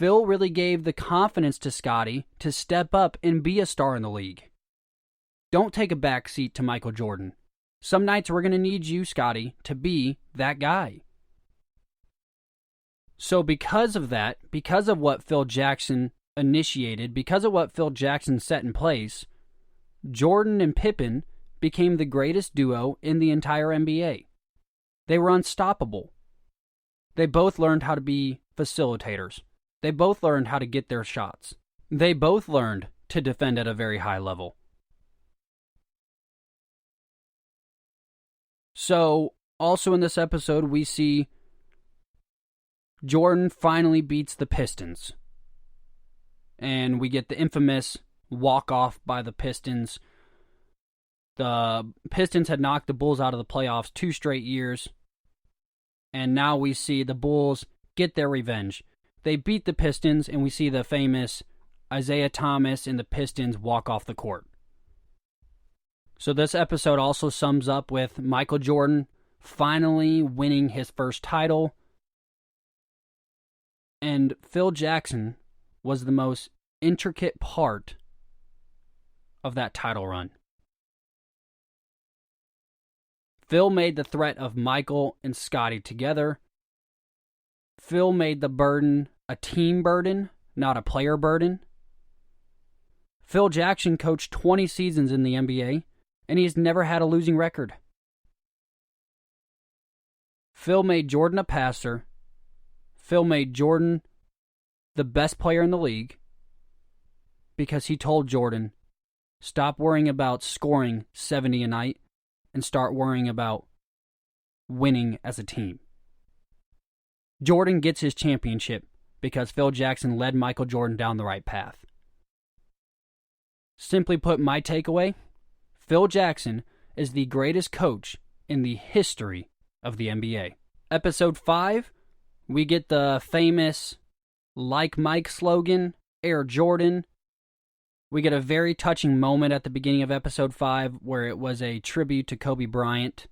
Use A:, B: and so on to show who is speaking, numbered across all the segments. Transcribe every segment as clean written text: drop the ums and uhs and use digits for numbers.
A: Phil really gave the confidence to Scottie to step up and be a star in the league. Don't take a back seat to Micheal Jordan. Some nights we're going to need you, Scottie, to be that guy. So because of that, because of what Phil Jackson initiated, because of what Phil Jackson set in place, Jordan and Pippen became the greatest duo in the entire NBA. They were unstoppable. They both learned how to be facilitators. They both learned how to get their shots. They both learned to defend at a very high level. So, also in this episode, we see Jordan finally beats the Pistons. And we get the infamous walk-off by the Pistons. The Pistons had knocked the Bulls out of the playoffs 2 straight years. And now we see the Bulls get their revenge. They beat the Pistons, and we see the famous Isaiah Thomas and the Pistons walk off the court. So this episode also sums up with Micheal Jordan finally winning his first title. And Phil Jackson was the most intricate part of that title run. Phil made the threat of Micheal and Scottie together. Phil made the burden a team burden, not a player burden. Phil Jackson coached 20 seasons in the NBA, and he's never had a losing record. Phil made Jordan a passer. Phil made Jordan the best player in the league because he told Jordan, stop worrying about scoring 70 a night and start worrying about winning as a team. Jordan gets his championship because Phil Jackson led Micheal Jordan down the right path. Simply put, my takeaway, Phil Jackson is the greatest coach in the history of the NBA. Episode 5, we get the famous Like Mike slogan, Air Jordan. We get a very touching moment at the beginning of episode 5 where it was a tribute to Kobe Bryant.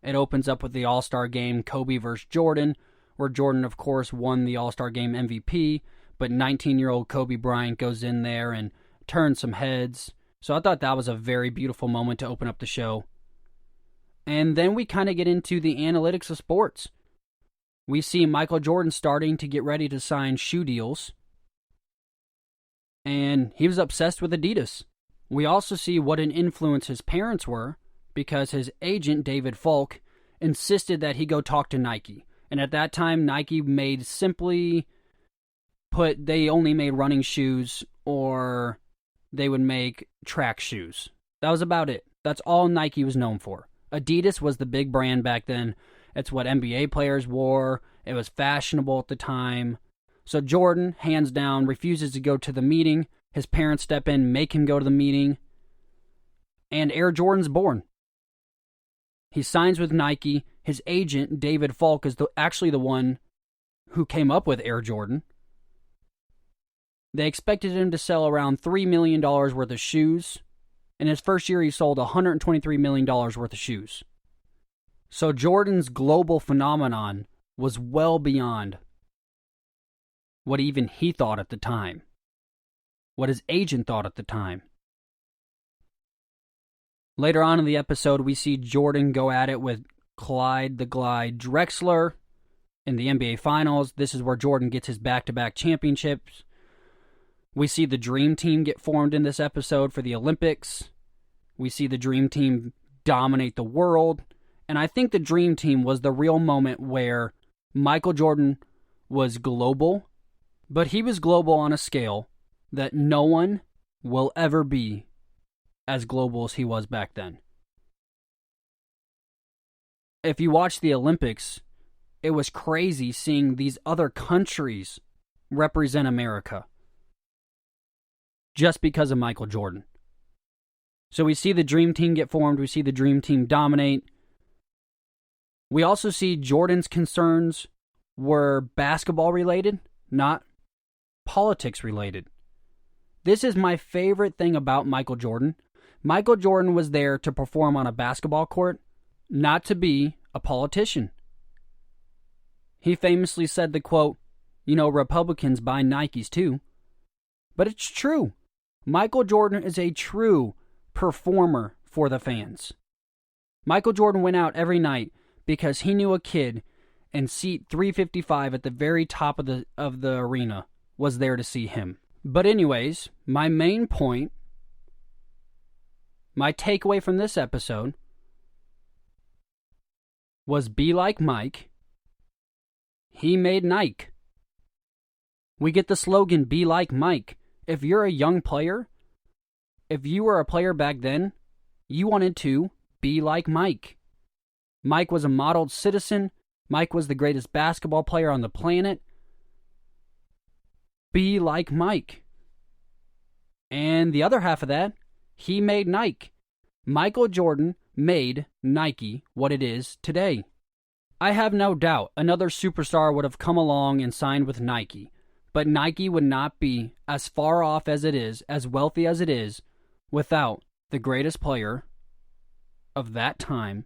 A: It opens up with the All-Star game, Kobe versus Jordan, where Jordan, of course, won the All-Star game MVP, but 19-year-old Kobe Bryant goes in there and turns some heads. So I thought that was a very beautiful moment to open up the show. And then we kind of get into the analytics of sports. We see Micheal Jordan starting to get ready to sign shoe deals. And he was obsessed with Adidas. We also see what an influence his parents were because his agent, David Falk, insisted that he go talk to Nike. And at that time, Nike made they only made running shoes or they would make track shoes. That was about it. That's all Nike was known for. Adidas was the big brand back then. It's what NBA players wore. It was fashionable at the time. So Jordan, hands down, refuses to go to the meeting. His parents step in, make him go to the meeting. And Air Jordan's born. He signs with Nike. His agent, David Falk, is actually the one who came up with Air Jordan. They expected him to sell around $3 million worth of shoes. In his first year, he sold $123 million worth of shoes. So Jordan's global phenomenon was well beyond what even he thought at the time, what his agent thought at the time. Later on in the episode, we see Jordan go at it with Clyde the Glide Drexler in the NBA Finals. This is where Jordan gets his back-to-back championships. We see the Dream Team get formed in this episode for the Olympics. We see the Dream Team dominate the world. And I think the Dream Team was the real moment where Micheal Jordan was global, but he was global on a scale that no one will ever be as global as he was back then. If you watch the Olympics, it was crazy seeing these other countries represent America just because of Micheal Jordan. So we see the Dream Team get formed. We see the Dream Team dominate. We also see Jordan's concerns were basketball related, not politics related. This is my favorite thing about Micheal Jordan. Micheal Jordan was there to perform on a basketball court, not to be a politician. He famously said the quote, Republicans buy Nikes too. But it's true. Micheal Jordan is a true performer for the fans. Micheal Jordan went out every night because he knew a kid in seat 355 at the very top of the arena was there to see him. But anyways, my main point, my takeaway from this episode was be like Mike. He made Nike. We get the slogan, be like Mike. If you're a young player, if you were a player back then, you wanted to be like Mike. Mike was a modeled citizen. Mike was the greatest basketball player on the planet. Be like Mike. And the other half of that, he made Nike. Micheal Jordan made Nike what it is today. I have no doubt another superstar would have come along and signed with Nike, but Nike would not be as far off as it is, as wealthy as it is, without the greatest player of that time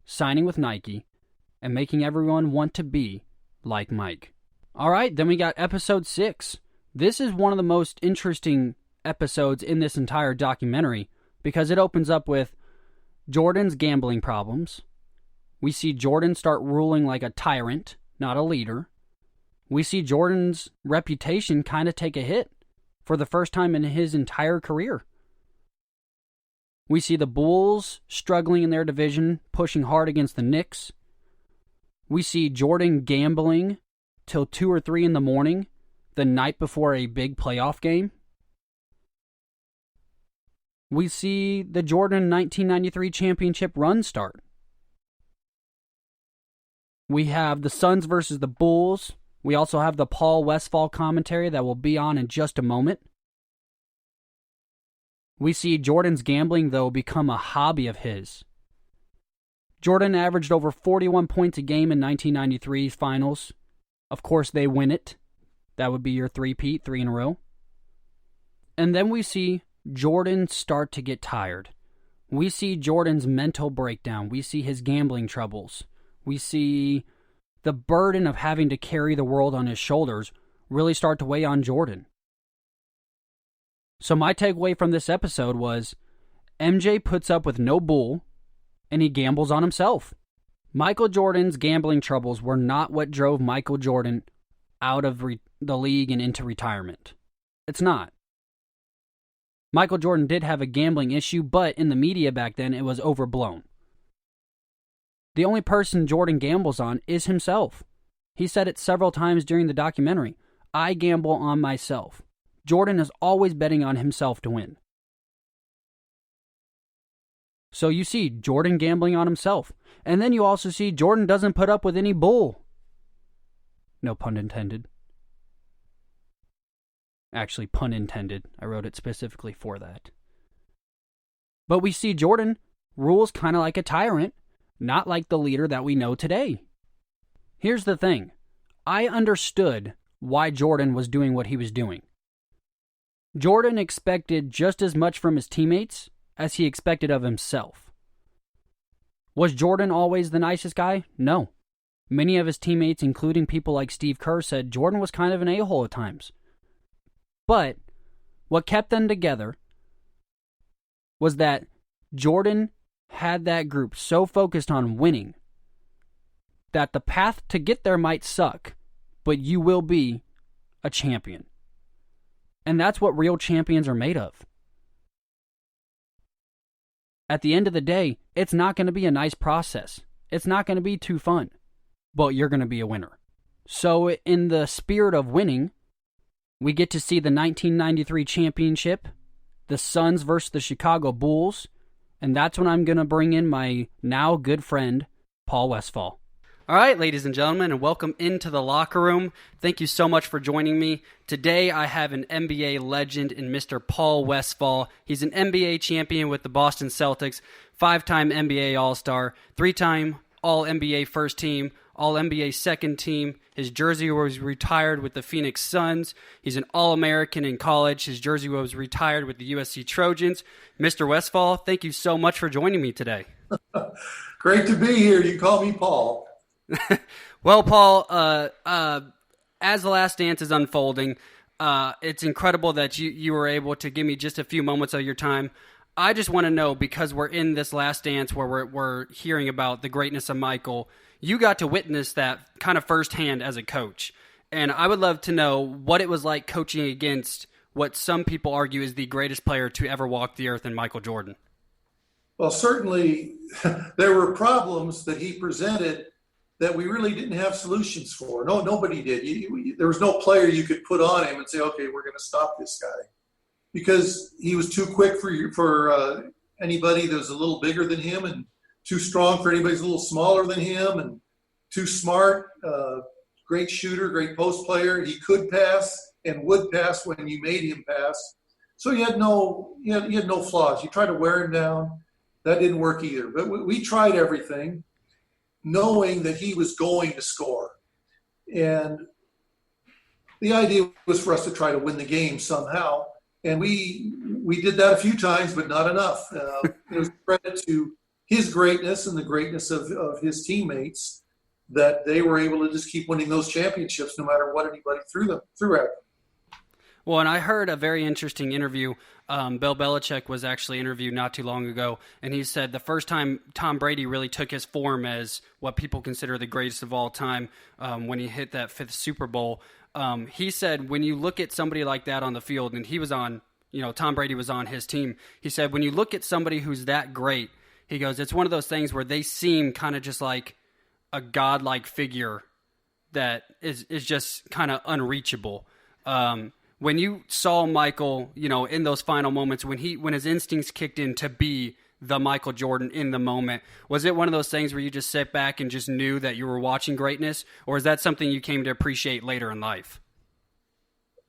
A: signing with Nike and making everyone want to be like Mike. All right, then we got episode 6. This is one of the most interesting episodes in this entire documentary because it opens up with Jordan's gambling problems. We see Jordan start ruling like a tyrant, not a leader. We see Jordan's reputation kind of take a hit for the first time in his entire career. We see the Bulls struggling in their division, pushing hard against the Knicks. We see Jordan gambling till 2 or 3 in the morning the night before a big playoff game. We see the Jordan 1993 championship run start. We have the Suns versus the Bulls. We also have the Paul Westphal commentary that will be on in just a moment. We see Jordan's gambling, though, become a hobby of his. Jordan averaged over 41 points a game in 1993's finals. Of course, they win it. That would be your three-peat, 3 in a row. And then we see Jordan start to get tired. We see Jordan's mental breakdown. We see his gambling troubles. We see the burden of having to carry the world on his shoulders really start to weigh on Jordan. So my takeaway from this episode was MJ puts up with no bull, and he gambles on himself. Micheal Jordan's gambling troubles were not what drove Micheal Jordan out of the league and into retirement. It's not. Micheal Jordan did have a gambling issue, but in the media back then, it was overblown. The only person Jordan gambles on is himself. He said it several times during the documentary. I gamble on myself. Jordan is always betting on himself to win. So you see Jordan gambling on himself. And then you also see Jordan doesn't put up with any bull. No pun intended. Actually, pun intended. I wrote it specifically for that. But we see Jordan rules kind of like a tyrant, not like the leader that we know today. Here's the thing. I understood why Jordan was doing what he was doing. Jordan expected just as much from his teammates as he expected of himself. Was Jordan always the nicest guy? No. Many of his teammates, including people like Steve Kerr, said Jordan was kind of an a-hole at times. But what kept them together was that Jordan had that group so focused on winning that the path to get there might suck, but you will be a champion. And that's what real champions are made of. At the end of the day, it's not going to be a nice process. It's not going to be too fun, but you're going to be a winner. So in the spirit of winning, we get to see the 1993 championship, the Suns versus the Chicago Bulls, and that's when I'm going to bring in my now good friend, Paul Westphal. All right, ladies and gentlemen, and welcome into the locker room. Thank you so much for joining me. Today, I have an NBA legend in Mr. Paul Westphal. He's an NBA champion with the Boston Celtics, 5-time NBA All-Star, 3-time All-NBA first team, All-NBA second team. His jersey was retired with the Phoenix Suns. He's an All-American in college. His jersey was retired with the USC Trojans. Mr. Westphal, thank you so much for joining me today.
B: Great to be here. You call me Paul.
A: Well, Paul, as The Last Dance is unfolding, it's incredible that you were able to give me just a few moments of your time. I just want to know, because we're in this Last Dance where we're hearing about the greatness of Micheal, you got to witness that kind of firsthand as a coach. And I would love to know what it was like coaching against what some people argue is the greatest player to ever walk the earth in Micheal Jordan.
B: Well, certainly there were problems that he presented that we really didn't have solutions for. No, nobody did. There was no player you could put on him and say, okay, we're going to stop this guy, because he was too quick for anybody that was a little bigger than him, and too strong for anybody who's a little smaller than him, and too smart. Great shooter, great post player. He could pass and would pass when you made him pass. So he had no flaws. You tried to wear him down. That didn't work either. But we tried everything, knowing that he was going to score. And the idea was for us to try to win the game somehow. And we did that a few times, but not enough. It was credit to his greatness and the greatness of his teammates that they were able to just keep winning those championships no matter what anybody threw at them.
A: Well, and I heard a very interesting interview. Bill Belichick was actually interviewed not too long ago, and he said the first time Tom Brady really took his form as what people consider the greatest of all time, when he hit that 5th Super Bowl, he said when you look at somebody like that on the field, and he was on, Tom Brady was on his team, he said when you look at somebody who's that great, he goes, it's one of those things where they seem kind of just like a godlike figure that is just kind of unreachable. When you saw Micheal, in those final moments, when his instincts kicked in to be the Micheal Jordan in the moment, was it one of those things where you just sit back and just knew that you were watching greatness, or is that something you came to appreciate later in life?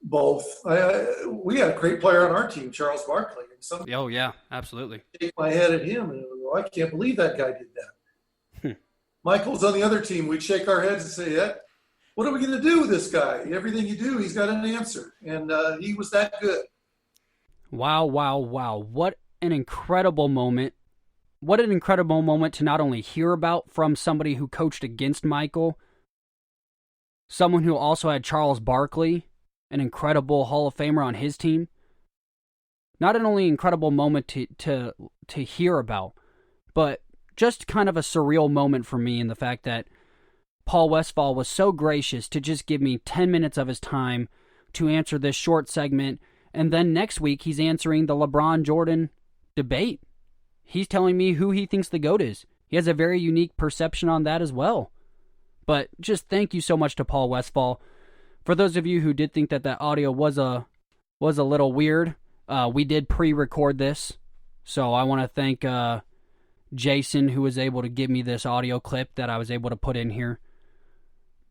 B: Both. We had a great player on our team, Charles Barkley.
A: Oh yeah, absolutely.
B: Shake my head at him, and I can't believe that guy did that. Michael's on the other team. We'd shake our heads and say, yeah, what are we going to do with this guy? Everything you do, he's got an answer. And he was that good.
A: Wow. What an incredible moment. What an incredible moment to not only hear about from somebody who coached against Micheal, someone who also had Charles Barkley, an incredible Hall of Famer on his team. Not an only incredible moment to hear about, but just kind of a surreal moment for me in the fact that Paul Westphal was so gracious to just give me 10 minutes of his time to answer this short segment, and then next week he's answering the LeBron-Jordan debate. He's telling me who he thinks the GOAT is. He has a very unique perception on that as well. But just thank you so much to Paul Westphal. For those of you who did think that audio was a little weird, we did pre-record this, so I want to thank Jason, who was able to give me this audio clip that I was able to put in here.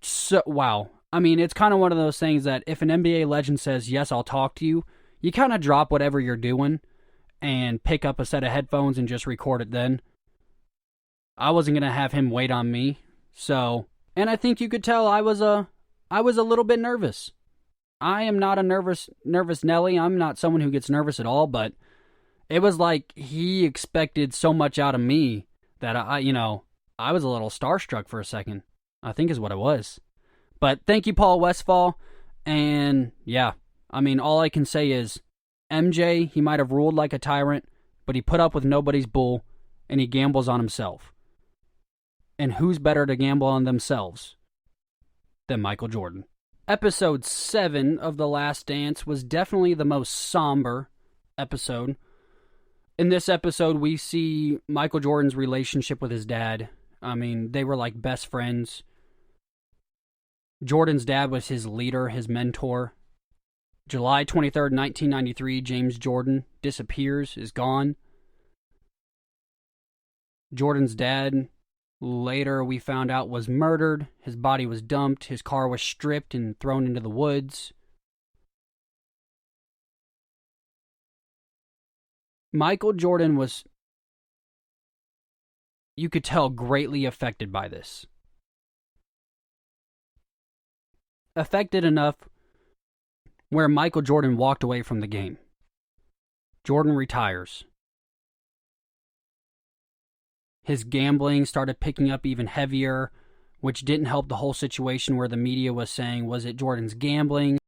A: So, wow. I mean, it's kind of one of those things that if an NBA legend says, yes, I'll talk to you, you kind of drop whatever you're doing and pick up a set of headphones and just record it then. I wasn't going to have him wait on me. So, and I think you could tell I was a little bit nervous. I am not a nervous Nelly. I'm not someone who gets nervous at all, but it was like he expected so much out of me that I was a little starstruck for a second, I think is what it was. But thank you, Paul Westphal. And yeah, I mean, all I can say is MJ, he might have ruled like a tyrant, but he put up with nobody's bull, and he gambles on himself. And who's better to gamble on themselves than Micheal Jordan? Episode 7 of The Last Dance was definitely the most somber episode. In this episode, we see Micheal Jordan's relationship with his dad. I mean, they were like best friends. Jordan's dad was his leader, his mentor. July 23rd, 1993, James Jordan disappears, is gone. Jordan's dad, later we found out, was murdered. His body was dumped. His car was stripped and thrown into the woods. Micheal Jordan was, you could tell, greatly affected by this. Affected enough where Micheal Jordan walked away from the game. Jordan retires. His gambling started picking up even heavier. which didn't help the whole situation where the media was saying, was it Jordan's gambling?